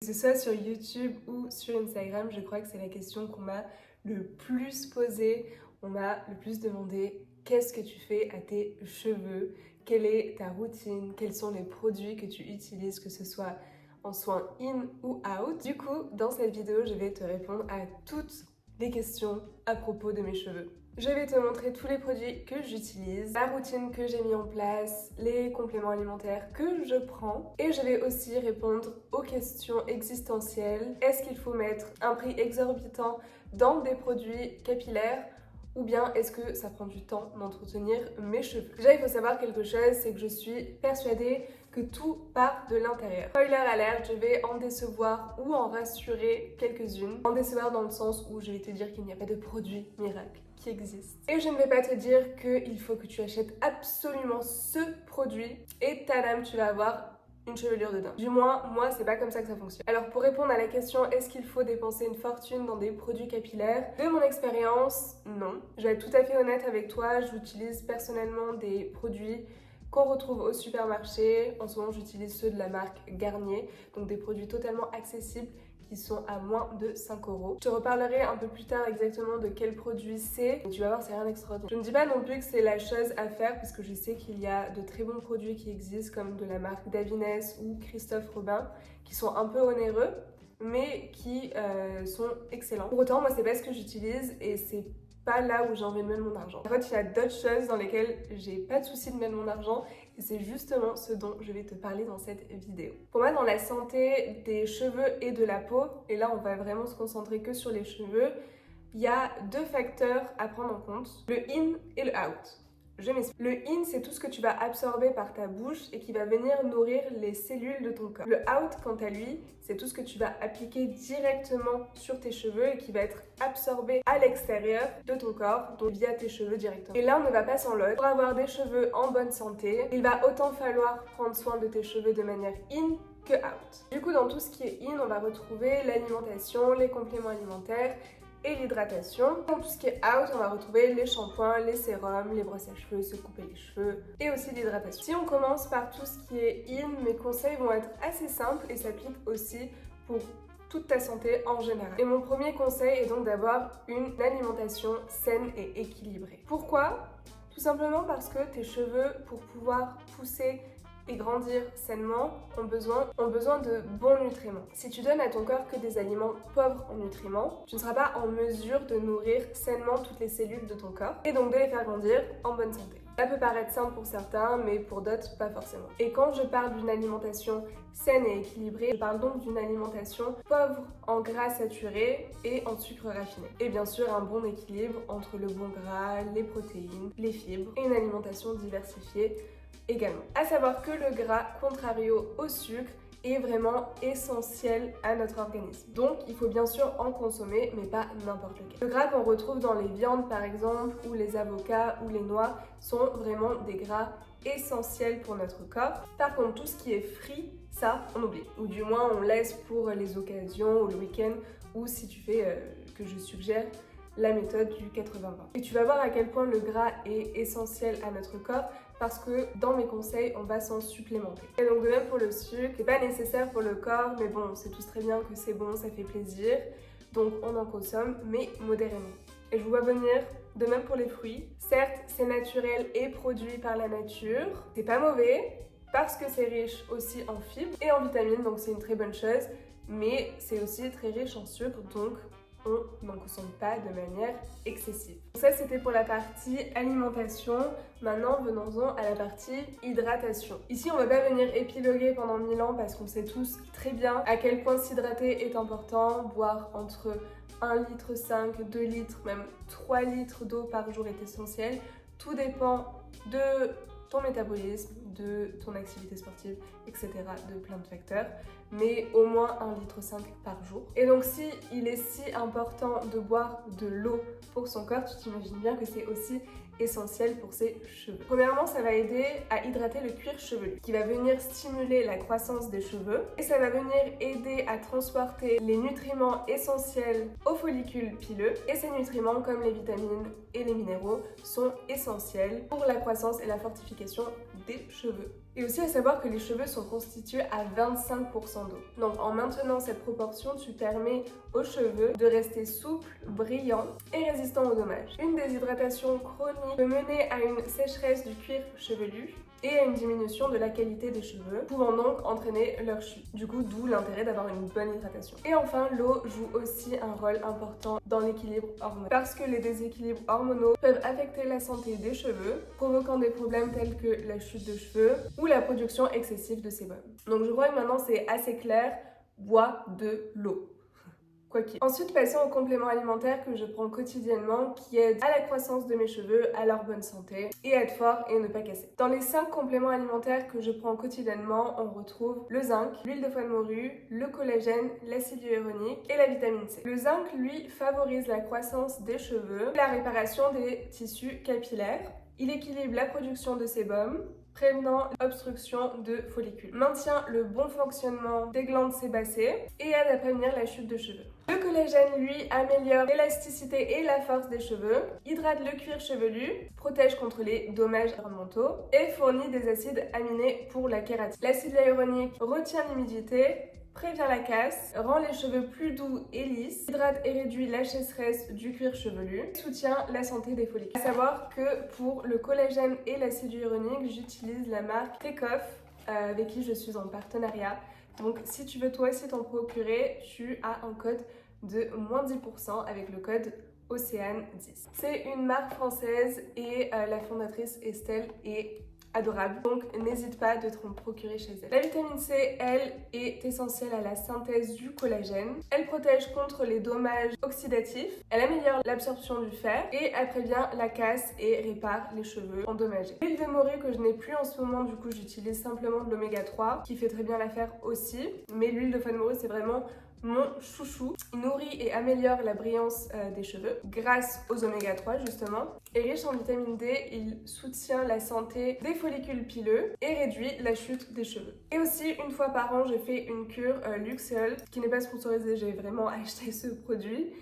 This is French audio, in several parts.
ce soit sur YouTube ou sur Instagram, je crois que c'est la question qu'on m'a le plus posée. On m'a le plus demandé qu'est-ce que tu fais à tes cheveux, quelle est ta routine, quels sont les produits que tu utilises, que ce soit en soins in ou out. Du coup, dans cette vidéo, je vais te répondre à toutes les questions à propos de mes cheveux. Je vais te montrer tous les produits que j'utilise, la routine que j'ai mis en place, les compléments alimentaires que je prends et je vais aussi répondre aux questions existentielles. Est-ce qu'il faut mettre un prix exorbitant dans des produits capillaires ou bien est-ce que ça prend du temps d'entretenir mes cheveux? Déjà, il faut savoir quelque chose, c'est que je suis persuadée que tout part de l'intérieur. Spoiler alert, je vais en décevoir ou en rassurer quelques-unes. En décevoir dans le sens où je vais te dire qu'il n'y a pas de produit miracle qui existe. Et je ne vais pas te dire qu'il faut que tu achètes absolument ce produit et tadam, tu vas avoir une chevelure de dingue. Du moins, moi, c'est pas comme ça que ça fonctionne. Alors, pour répondre à la question, est-ce qu'il faut dépenser une fortune dans des produits capillaires? De mon expérience, non. Je vais être tout à fait honnête avec toi, j'utilise personnellement des produits qu'on retrouve au supermarché. En ce moment, j'utilise ceux de la marque Garnier, donc des produits totalement accessibles qui sont à moins de 5 €. Je te reparlerai un peu plus tard exactement de quel produit c'est. Tu vas voir, c'est rien d'extraordinaire. Je ne dis pas non plus que c'est la chose à faire puisque je sais qu'il y a de très bons produits qui existent comme de la marque Davines ou Christophe Robin qui sont un peu onéreux mais qui sont excellents. Pour autant, moi, c'est pas ce que j'utilise et c'est pas là où j'ai envie de mettre mon argent. En fait, il y a d'autres choses dans lesquelles j'ai pas de souci de mettre mon argent et c'est justement ce dont je vais te parler dans cette vidéo. Pour moi, dans la santé des cheveux et de la peau, et là on va vraiment se concentrer que sur les cheveux, il y a deux facteurs à prendre en compte, le in et le out. Je m'explique. Le in, c'est tout ce que tu vas absorber par ta bouche et qui va venir nourrir les cellules de ton corps. Le out, quant à lui, c'est tout ce que tu vas appliquer directement sur tes cheveux et qui va être absorbé à l'extérieur de ton corps, donc via tes cheveux directement. Et là, on ne va pas sans l'autre. Pour avoir des cheveux en bonne santé, il va autant falloir prendre soin de tes cheveux de manière in que out. Du coup, dans tout ce qui est in, on va retrouver l'alimentation, les compléments alimentaires, et l'hydratation. Dans tout ce qui est out, on va retrouver les shampoings, les sérums, les brosses à cheveux, se couper les cheveux et aussi l'hydratation. Si on commence par tout ce qui est in, mes conseils vont être assez simples et s'appliquent aussi pour toute ta santé en général. Et mon premier conseil est donc d'avoir une alimentation saine et équilibrée. Pourquoi? Tout simplement parce que tes cheveux, pour pouvoir pousser et grandir sainement, ont besoin de bons nutriments. Si tu donnes à ton corps que des aliments pauvres en nutriments, tu ne seras pas en mesure de nourrir sainement toutes les cellules de ton corps et donc de les faire grandir en bonne santé. Ça peut paraître simple pour certains, mais pour d'autres, pas forcément. Et quand je parle d'une alimentation saine et équilibrée, je parle donc d'une alimentation pauvre en gras saturés et en sucre raffiné. Et bien sûr, un bon équilibre entre le bon gras, les protéines, les fibres et une alimentation diversifiée également. À savoir que le gras, contrario au sucre, est vraiment essentiel à notre organisme. Donc, il faut bien sûr en consommer, mais pas n'importe lequel. Le gras qu'on retrouve dans les viandes, par exemple, ou les avocats, ou les noix, sont vraiment des gras essentiels pour notre corps. Par contre, tout ce qui est frit, ça, on oublie. Ou du moins, on laisse pour les occasions, ou le week-end, ou si tu fais, que je suggère, la méthode du 80-20. Et tu vas voir à quel point le gras est essentiel à notre corps parce que dans mes conseils, on va s'en supplémenter. Et donc de même pour le sucre, c'est pas nécessaire pour le corps, mais bon, on sait tous très bien que c'est bon, ça fait plaisir, donc on en consomme, mais modérément. Et je vous vois venir, de même pour les fruits. Certes, c'est naturel et produit par la nature, c'est pas mauvais, parce que c'est riche aussi en fibres et en vitamines, donc c'est une très bonne chose, mais c'est aussi très riche en sucre, donc on n'en consomme pas de manière excessive. Ça, c'était pour la partie alimentation. Maintenant, venons-en à la partie hydratation. Ici, on ne va pas venir épiloguer pendant 1000 ans parce qu'on sait tous très bien à quel point s'hydrater est important. Boire entre 1,5 litre, 2 litres, même 3 litres d'eau par jour est essentiel. Tout dépend de ton métabolisme, de ton activité sportive, etc., de plein de facteurs, mais au moins 1,5 litre par jour. Et donc si il est si important de boire de l'eau pour son corps, tu t'imagines bien que c'est aussi essentiel pour ses cheveux. Premièrement, ça va aider à hydrater le cuir chevelu, qui va venir stimuler la croissance des cheveux et ça va venir aider à transporter les nutriments essentiels aux follicules pileux. Et ces nutriments, comme les vitamines et les minéraux, sont essentiels pour la croissance et la fortification tes cheveux. Et aussi à savoir que les cheveux sont constitués à 25% d'eau. Donc en maintenant cette proportion, tu permets aux cheveux de rester souples, brillants et résistants aux dommages. Une déshydratation chronique peut mener à une sécheresse du cuir chevelu et à une diminution de la qualité des cheveux, pouvant donc entraîner leur chute. Du coup, d'où l'intérêt d'avoir une bonne hydratation. Et enfin, l'eau joue aussi un rôle important dans l'équilibre hormonal, parce que les déséquilibres hormonaux peuvent affecter la santé des cheveux, provoquant des problèmes tels que la chute de cheveux ou la production excessive de sébum. Donc je crois que maintenant c'est assez clair, bois de l'eau. Quoi qu'il. Ensuite, passons aux compléments alimentaires que je prends quotidiennement qui aident à la croissance de mes cheveux, à leur bonne santé et à être fort et ne pas casser. Dans les 5 compléments alimentaires que je prends quotidiennement, on retrouve le zinc, l'huile de foie de morue, le collagène, l'acide hyaluronique et la vitamine C. Le zinc, lui, favorise la croissance des cheveux et la réparation des tissus capillaires. Il équilibre la production de sébum, prévenant l'obstruction de follicules, maintient le bon fonctionnement des glandes sébacées et aide à prévenir la chute de cheveux. Le collagène, lui, améliore l'élasticité et la force des cheveux, hydrate le cuir chevelu, protège contre les dommages environnementaux et fournit des acides aminés pour la kératine. L'acide hyaluronique retient l'humidité, prévient la casse, rend les cheveux plus doux et lisses, hydrate et réduit la sécheresse du cuir chevelu, soutient la santé des follicules. À savoir que pour le collagène et l'acide hyaluronique, j'utilise la marque Takeoff avec qui je suis en partenariat. Donc si tu veux toi aussi t'en procurer, tu as un code de moins 10% avec le code Océane10. C'est une marque française et la fondatrice Estelle est adorable, donc n'hésite pas de te procurer chez elle. La vitamine C, elle, est essentielle à la synthèse du collagène. Elle protège contre les dommages oxydatifs, elle améliore l'absorption du fer et elle prévient la casse et répare les cheveux endommagés. L'huile de morue que je n'ai plus en ce moment, du coup j'utilise simplement de l'oméga 3 qui fait très bien l'affaire aussi, mais l'huile de foie de morue c'est vraiment mon chouchou. Il nourrit et améliore la brillance des cheveux grâce aux oméga 3 justement. Et riche en vitamine D, il soutient la santé des follicules pileux et réduit la chute des cheveux. Et aussi, une fois par an, je fais une cure Luxeol qui n'est pas sponsorisée, j'ai vraiment acheté ce produit.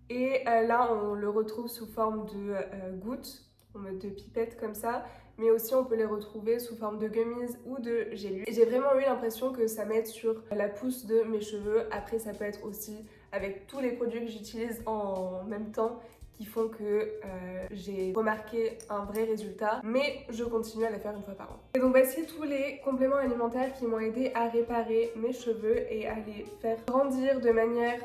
Et là, on le retrouve sous forme de gouttes, en mode de pipette comme ça, mais aussi on peut les retrouver sous forme de gummies ou de gélules. Et j'ai vraiment eu l'impression que ça m'aide sur la pousse de mes cheveux. Après, ça peut être aussi avec tous les produits que j'utilise en même temps qui font que j'ai remarqué un vrai résultat, mais je continue à la faire une fois par an. Et donc voici tous les compléments alimentaires qui m'ont aidé à réparer mes cheveux et à les faire grandir de manière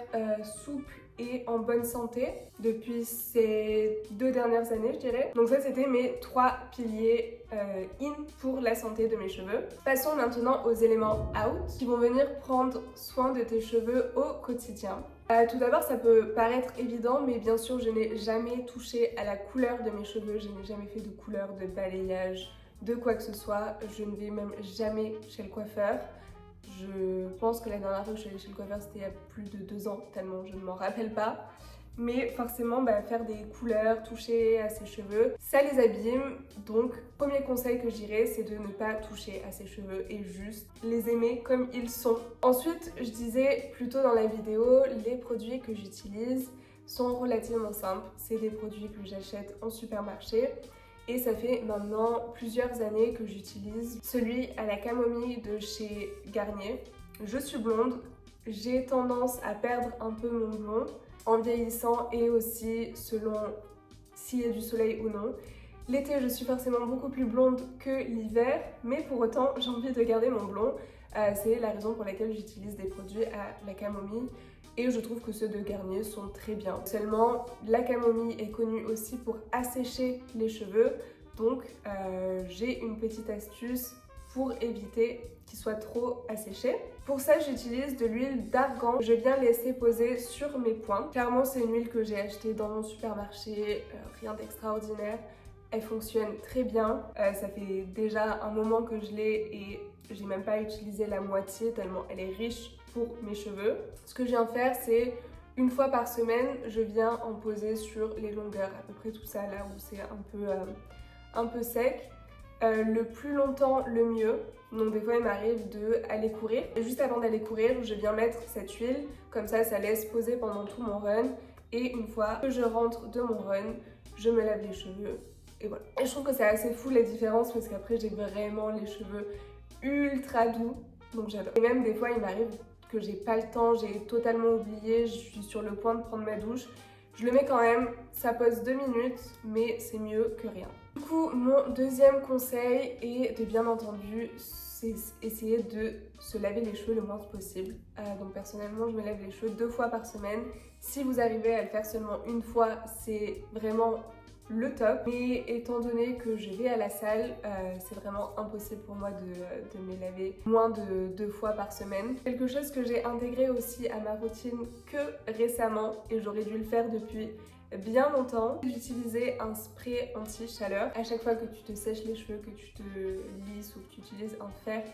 souple et en bonne santé depuis ces 2 dernières années, je dirais. Donc ça, c'était mes 3 piliers in pour la santé de mes cheveux. Passons maintenant aux éléments out qui vont venir prendre soin de tes cheveux au quotidien. Tout d'abord, ça peut paraître évident, mais bien sûr, je n'ai jamais touché à la couleur de mes cheveux, je n'ai jamais fait de couleur, de balayage, de quoi que ce soit. Je ne vais même jamais chez le coiffeur. Je pense que la dernière fois que je suis allée chez le coiffeur, c'était il y a plus de 2 ans, tellement je ne m'en rappelle pas. Mais forcément, faire des couleurs, toucher à ses cheveux, ça les abîme. Donc, premier conseil que je dirais, c'est de ne pas toucher à ses cheveux et juste les aimer comme ils sont. Ensuite, je disais plus tôt dans la vidéo, les produits que j'utilise sont relativement simples. C'est des produits que j'achète en supermarché. Et ça fait maintenant plusieurs années que j'utilise celui à la camomille de chez Garnier. Je suis blonde, j'ai tendance à perdre un peu mon blond en vieillissant et aussi selon s'il y a du soleil ou non. L'été, je suis forcément beaucoup plus blonde que l'hiver, mais pour autant, j'ai envie de garder mon blond. C'est la raison pour laquelle j'utilise des produits à la camomille et je trouve que ceux de Garnier sont très bien. Seulement, la camomille est connue aussi pour assécher les cheveux, donc j'ai une petite astuce pour éviter qu'ils soient trop asséchés. Pour ça, j'utilise de l'huile d'argan. Je viens laisser poser sur mes points. Clairement, c'est une huile que j'ai achetée dans mon supermarché, rien d'extraordinaire. Elle fonctionne très bien. Ça fait déjà un moment que je l'ai et j'ai même pas utilisé la moitié tellement elle est riche pour mes cheveux. Ce que je viens faire, c'est une fois par semaine, je viens en poser sur les longueurs, à peu près tout ça là où c'est un peu sec. Le plus longtemps, le mieux. Donc des fois, il m'arrive d'aller courir. Et juste avant d'aller courir, je viens mettre cette huile. Comme ça laisse poser pendant tout mon run. Et une fois que je rentre de mon run, je me lave les cheveux Et voilà. Et je trouve que c'est assez fou la différence parce qu'après j'ai vraiment les cheveux ultra doux, donc j'adore. Et même des fois il m'arrive que j'ai pas le temps, j'ai totalement oublié, je suis sur le point de prendre ma douche. Je le mets quand même, ça pose 2 minutes, mais c'est mieux que rien. Du coup, mon deuxième conseil est de bien entendu, c'est essayer de se laver les cheveux le moins possible. Donc personnellement, je me lave les cheveux 2 fois par semaine. Si vous arrivez à le faire seulement une fois, c'est vraiment le top. Mais étant donné que je vais à la salle, c'est vraiment impossible pour moi de me laver moins de 2 fois par semaine. Quelque chose que j'ai intégré aussi à ma routine que récemment, et j'aurais dû le faire depuis bien longtemps, d'utiliser un spray anti-chaleur. À chaque fois que tu te sèches les cheveux, que tu te lisses ou que tu utilises un fer,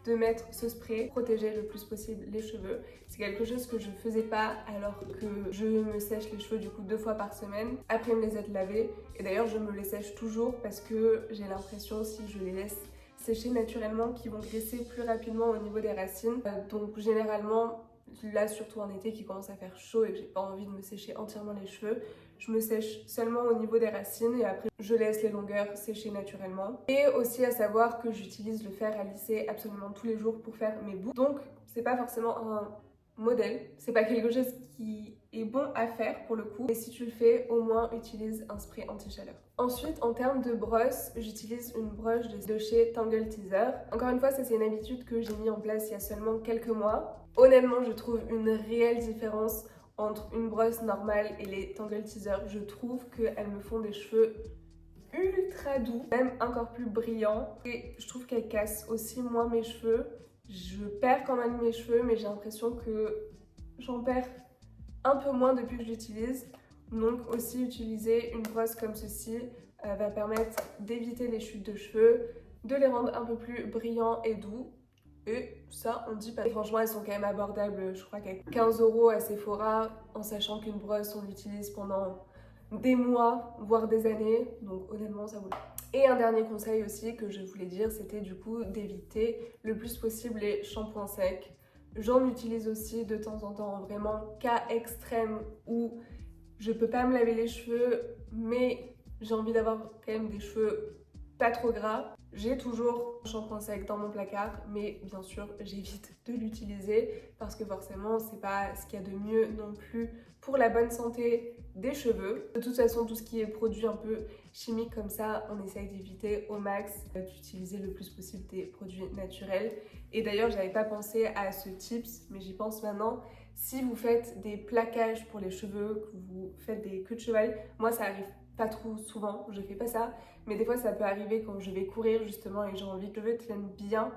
de mettre ce spray, protéger le plus possible les cheveux. C'est quelque chose que je faisais pas alors que je me sèche les cheveux du coup 2 fois par semaine après me les être lavés. Et d'ailleurs je me les sèche toujours parce que j'ai l'impression, si je les laisse sécher naturellement, qu'ils vont graisser plus rapidement au niveau des racines. Donc généralement, là surtout en été qui commence à faire chaud et que j'ai pas envie de me sécher entièrement les cheveux, je me sèche seulement au niveau des racines et après je laisse les longueurs sécher naturellement. Et aussi à savoir que j'utilise le fer à lisser absolument tous les jours pour faire mes boucles. Donc c'est pas forcément un modèle, c'est pas quelque chose qui est bon à faire pour le coup. Et si tu le fais, au moins utilise un spray anti-chaleur. Ensuite, en termes de brosse, j'utilise une brosse de chez Tangle Teezer. Encore une fois, ça c'est une habitude que j'ai mis en place il y a seulement quelques mois. Honnêtement, je trouve une réelle différence entre une brosse normale et les Tangle Teezer. Je trouve qu'elles me font des cheveux ultra doux, même encore plus brillants. Et je trouve qu'elles cassent aussi moins mes cheveux. Je perds quand même mes cheveux, mais j'ai l'impression que j'en perds un peu moins depuis que je l'utilise. Donc aussi utiliser une brosse comme ceci va permettre d'éviter les chutes de cheveux, de les rendre un peu plus brillants et doux. Et ça, on dit pas. Et franchement, elles sont quand même abordables. Je crois qu'à 15 € à Sephora, en sachant qu'une brosse, on l'utilise pendant des mois, voire des années. Donc honnêtement, ça vaut le coup. Et un dernier conseil aussi que je voulais dire, c'était du coup d'éviter le plus possible les shampoings secs. J'en utilise aussi de temps en temps, vraiment cas extrême où je peux pas me laver les cheveux, mais j'ai envie d'avoir quand même des cheveux pas trop gras. J'ai toujours un shampoing sec dans mon placard, mais bien sûr j'évite de l'utiliser parce que forcément c'est pas ce qu'il y a de mieux non plus pour la bonne santé des cheveux. De toute façon, tout ce qui est produit un peu chimique comme ça, on essaye d'éviter au max, d'utiliser le plus possible des produits naturels. Et d'ailleurs, j'avais pas pensé à ce tips, mais j'y pense maintenant. Si vous faites des plaquages pour les cheveux, que vous faites des queues de cheval, moi ça arrive pas trop souvent, je fais pas ça, mais des fois ça peut arriver quand je vais courir justement et j'ai envie que les cheveux tiennent bien.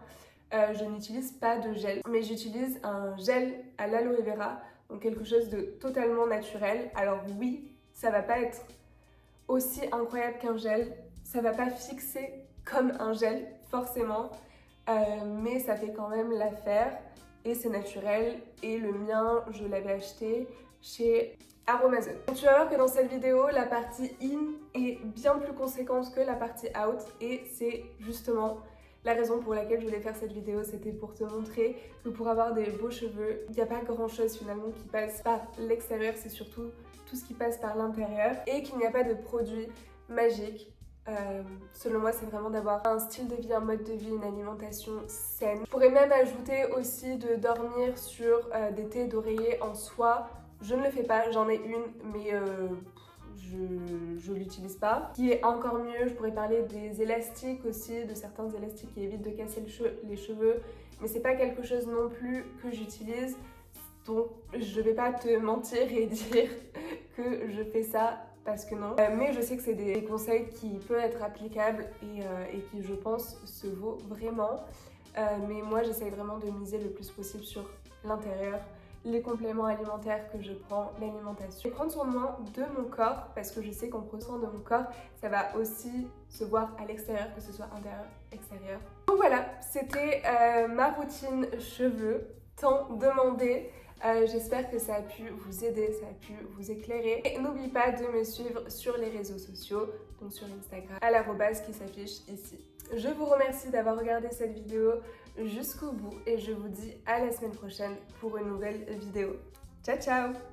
Je n'utilise pas de gel, mais j'utilise un gel à l'aloe vera, donc quelque chose de totalement naturel. Alors oui, ça va pas être aussi incroyable qu'un gel, ça va pas fixer comme un gel forcément, mais ça fait quand même l'affaire et c'est naturel. Et le mien, je l'avais acheté chez Aromazone. Donc tu vas voir que dans cette vidéo, la partie in est bien plus conséquente que la partie out et c'est justement la raison pour laquelle je voulais faire cette vidéo. C'était pour te montrer que pour avoir des beaux cheveux, il n'y a pas grand chose finalement qui passe par l'extérieur, c'est surtout tout ce qui passe par l'intérieur et qu'il n'y a pas de produit magique. Selon moi, c'est vraiment d'avoir un style de vie, un mode de vie, une alimentation saine. Je pourrais même ajouter aussi de dormir sur des thés d'oreiller en soie. Je ne le fais pas, j'en ai une, mais je l'utilise pas. Ce qui est encore mieux, je pourrais parler des élastiques aussi, de certains élastiques qui évitent de casser les cheveux, mais c'est pas quelque chose non plus que j'utilise. Donc je vais pas te mentir et dire que je fais ça parce que non. Mais je sais que c'est des conseils qui peuvent être applicables et qui je pense se vaut vraiment. Mais moi j'essaye vraiment de miser le plus possible sur l'intérieur, les compléments alimentaires que je prends, l'alimentation. Et prendre soin de mon corps parce que je sais qu'en prenant soin de mon corps, ça va aussi se voir à l'extérieur, que ce soit intérieur, extérieur. Donc voilà, c'était ma routine cheveux, tant demandée. J'espère que ça a pu vous aider, ça a pu vous éclairer. Et n'oublie pas de me suivre sur les réseaux sociaux, donc sur Instagram, à l'arobase qui s'affiche ici. Je vous remercie d'avoir regardé cette vidéo jusqu'au bout et je vous dis à la semaine prochaine pour une nouvelle vidéo. Ciao ciao!